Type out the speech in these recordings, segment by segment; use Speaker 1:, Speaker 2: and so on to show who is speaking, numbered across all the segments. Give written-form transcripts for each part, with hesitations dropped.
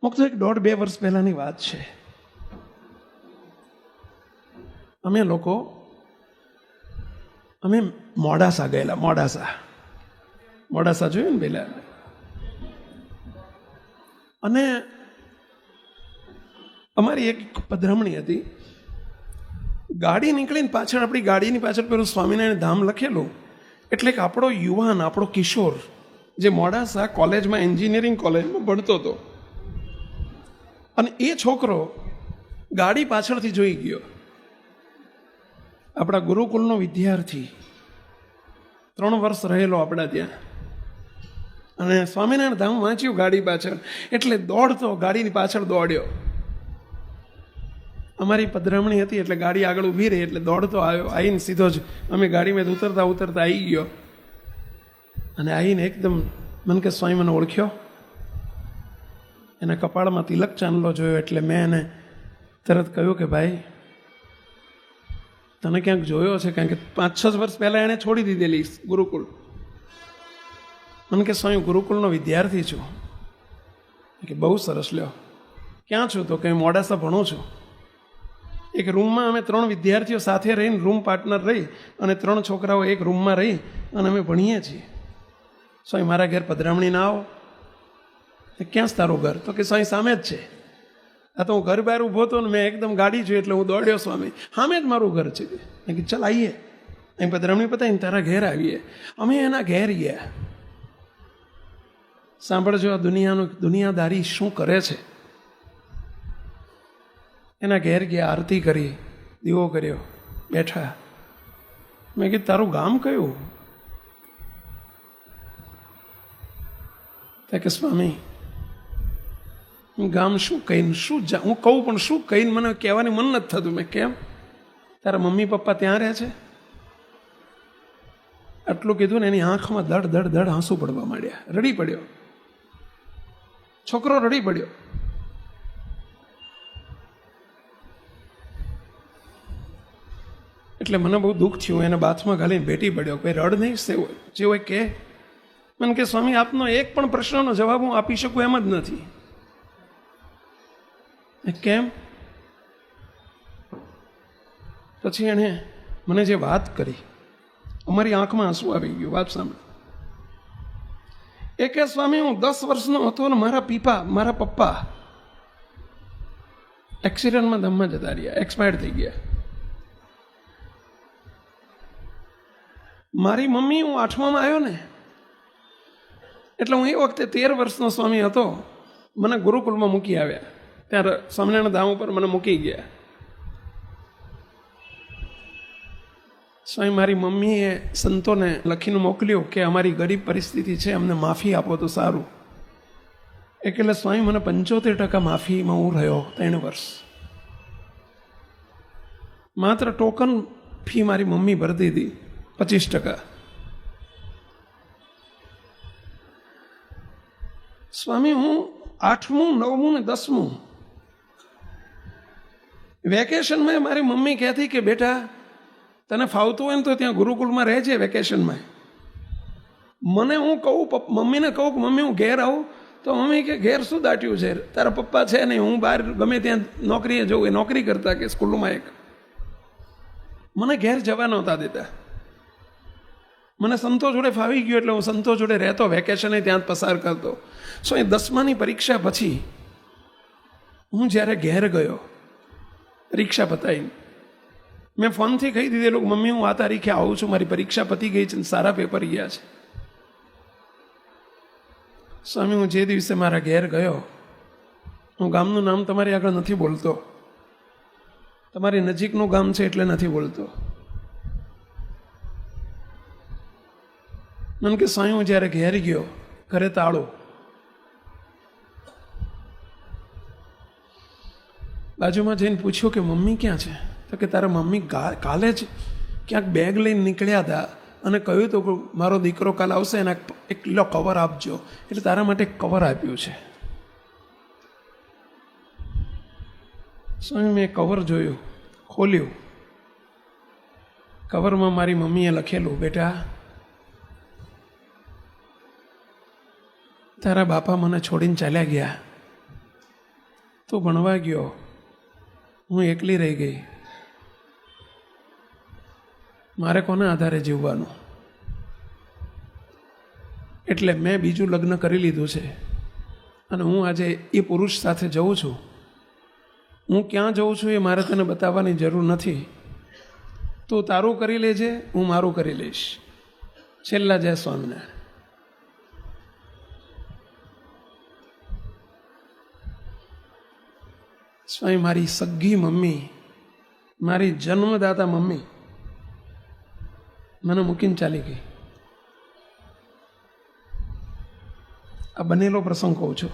Speaker 1: ફક્ત 1.5-2 વર્ષ પહેલાંની વાત છે. અમે મોડાસા ગયેલા. મોડાસા જોયું ને પેલા. અને અમારી એક પધરામણી હતી. ગાડી નીકળીને પાછળ, આપણી ગાડીની પાછળ પેલું સ્વામિનારાયણ ધામ લખેલું. એટલે કે આપણો યુવાન, આપણો કિશોર જે મોડાસા કોલેજમાં, એન્જિનિયરિંગ કોલેજમાં ભણતો હતો, અને એ છોકરો ગાડી પાછળથી જોઈ ગયો. આપણા ગુરુકુલનો વિદ્યાર્થી, 3 વર્ષ રહેલો આપણા ત્યાં, અને સ્વામિનારાયણ ધામ વાંચ્યું ગાડી પાછળ. એટલે દોડતો ગાડીની પાછળ દોડ્યો. અમારી પધરામણી હતી એટલે ગાડી આગળ ઊભી રહી એટલે દોડતો આવ્યો. આવીને સીધો જ અમે ગાડીમાં ઉતરતા આવી ગયો. અને આવીને એકદમ મને કે સ્વામી મને ઓળખ્યો. એના કપાળમાં તિલક ચાંદલો જોયો. એટલે મેં એને તરત કહ્યું કે ભાઈ તને ક્યાંક જોયો છે, કારણ કે 5-6 વર્ષ પહેલાં એણે છોડી દીધેલી ગુરુકુળ. મને કે સ્વામી ગુરુકુળનો વિદ્યાર્થી છું. કે બહુ સરસ, લ્યો ક્યાં છું? તો કે મોડાસા ભણું છું. એક રૂમમાં અમે 3 વિદ્યાર્થીઓ સાથે રહીને, રૂમ પાર્ટનર રહી, અને 3 છોકરાઓ એક રૂમમાં રહી અને અમે ભણીએ છીએ. સ્વામી મારા ઘેર પધરામણી ના આવો. ક્યાં તારું ઘર? તો કે સ્વામી સામે જ છે. આ તો હું ઘર બહાર ઊભો હતો ને મેં એકદમ ગાડી જોઈ એટલે હું દોડ્યો. સ્વામી સામે જ મારું ઘર છે. મેં કીધું ચાલ આવીએ, અહીં પધરામણી પતાવીને તારા ઘેર આવીએ. અમે એના ઘેર ગયા. સાંભળજો આ દુનિયાદારી શું કરે છે. એના ઘેર ગયા, આરતી કરી, દીવો કર્યો, બેઠા. મેં કીધું તારું ગામ કયું? કે સ્વામી ગામ શું કહીને હું કહું, પણ શું કહીને મને કહેવાની મન નથી થતું. મેં કેમ? તારા મમ્મી પપ્પા ત્યાં રહે છે? આટલું કીધું ને એની આંખમાં દડ આંસુ પડવા માંડ્યા. રડી પડ્યો છોકરો, રડી પડ્યો. એટલે મને બહુ દુઃખ થયું. એને બાથમાં ઘાલીને ભેટી પડ્યો. કોઈ રડ નહીં સેવો જે હોય કે. મને કે સ્વામી આપનો એક પણ પ્રશ્નનો જવાબ હું આપી શકું એમ જ નથી. કેમ? પછી એણે મને જે વાત કરી, અમારી આંખમાં આંસુ આવી ગયું. વાત સાંભળ. એ કે સ્વામી હું 10 વર્ષનો હતો ને મારા પપ્પા એક્સિડન્ટમાં દમમાં જતા રહ્યા, એક્સપાયર્ડ થઈ ગયા. મારી મમ્મી, હું 8મામાં આવ્યો ને એટલે હું એ વખતે 13 વર્ષનો સ્વામી હતો. મને ગુરુકુળમાં મૂકી આવ્યા. ત્યારે સ્વામિનારાયણ ધામ ઉપર મને મૂકી ગયા. સ્વામી મારી મમ્મીએ સંતોને લખીને મોકલ્યું કે અમારી ગરીબ પરિસ્થિતિ છે, અમને માફી આપો તો સારું. એટલે સ્વામી મને 75% માફીમાં હું રહ્યો 3 વર્ષ. માત્ર ટોકન ફી મારી મમ્મી ભરતી હતી 25%. સ્વામી હું 8મું, 9મું ને 10મું વેકેશનમાં મારી મમ્મી કહેતી કે બેટા તને ફાવતું હોય ને તો ત્યાં ગુરુકુળમાં રહેજે વેકેશનમાં. મને હું કહું, મમ્મીને કહું કે મમ્મી હું ઘેર આવું, તો મમ્મી કે ઘેર શું દાટ્યું છે, તારા પપ્પા છે નહીં, હું બહાર ગમે ત્યાં નોકરીએ જવું. એ નોકરી કરતા કે સ્કૂલમાં એક. મને ઘેર જવા નહોતા દેતા. મને સંતો જોડે ફાવી ગયું એટલે હું સંતો જોડે રહેતો, વેકેશને ત્યાં જ પસાર કરતો. સો એ 10માની પરીક્ષા પછી હું જ્યારે ઘેર ગયો, પરીક્ષા પતાવીને મેં ફોનથી કહી દીધેલું કે મમ્મી હું આ તારીખે આવું છું, મારી પરીક્ષા પતી ગઈ છે, સારા પેપર ગયા છે. સ્વામી હું જે દિવસે મારા ઘેર ગયો, હું ગામનું નામ તમારી આગળ નથી બોલતો, તમારી નજીકનું ગામ છે એટલે નથી બોલતો. મને કે સ્વામી હું જ્યારે ઘેર ગયો, ઘરે તાળો. બાજુમાં જઈને પૂછ્યું કે મમ્મી ક્યાં છે? તો કે તારા મમ્મી કાલે જ ક્યાંક બેગ લઈને નીકળ્યા હતા અને કહ્યું હતું કે મારો દીકરો કાલે આવશે, એના 1 કિલો કવર આપજો. એટલે તારા માટે એક કવર આપ્યું છે. સ્વામી મેં કવર જોયું, ખોલ્યું. કવરમાં મારી મમ્મીએ લખેલું, બેટા તારા બાપા મને છોડીને ચાલ્યા ગયા, તું ભણવા ગયો, હું એકલી રહી ગઈ, મારે કોના આધારે જીવવાનું? એટલે મેં બીજું લગ્ન કરી લીધું છે અને હું આજે એ પુરુષ સાથે જઉં છું. હું ક્યાં જઉં છું એ મારે તને બતાવવાની જરૂર નથી. તું તારું કરી લેજે, હું મારું કરી લઈશ. છેલ્લા જય સ્વામિનારાયણ. સ્વામી મારી સગ્ગી મમ્મી, મારી જન્મદાતા મમ્મી મને મૂકીને ચાલી ગઈ. આ બનેલો પ્રસંગ કહું છું.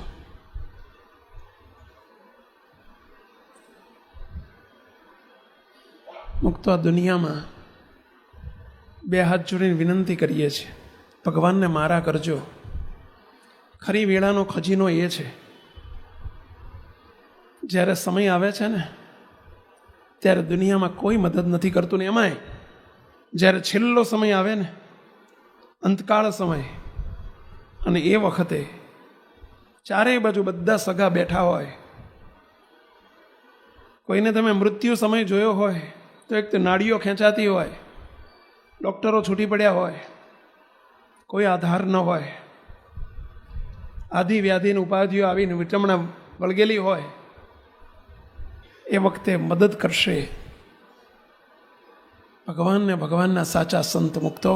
Speaker 1: મુક્તો આ દુનિયામાં બે હાથ જોડીને વિનંતી કરીએ છીએ, ભગવાનને મારા કરજો. ખરી વેળાનો ખજીનો એ છે, જ્યારે સમય આવે છે ને ત્યારે દુનિયામાં કોઈ મદદ નથી કરતું ને એમાંય જ્યારે છેલ્લો સમય આવે ને, અંતકાળ સમય, અને એ વખતે ચારેય બાજુ બધા સગા બેઠા હોય. કોઈને તમે મૃત્યુ સમય જોયો હોય તો એક તો નાડીઓ ખેંચાતી હોય, ડૉક્ટરો છૂટી પડ્યા હોય, કોઈ આધાર ન હોય, આદિ વ્યાધિની ઉપાધિઓ આવીને વિટમણા વળગેલી હોય. એ વખતે મદદ કરશે ભગવાનને ભગવાનના સાચા સંત મુક્તો.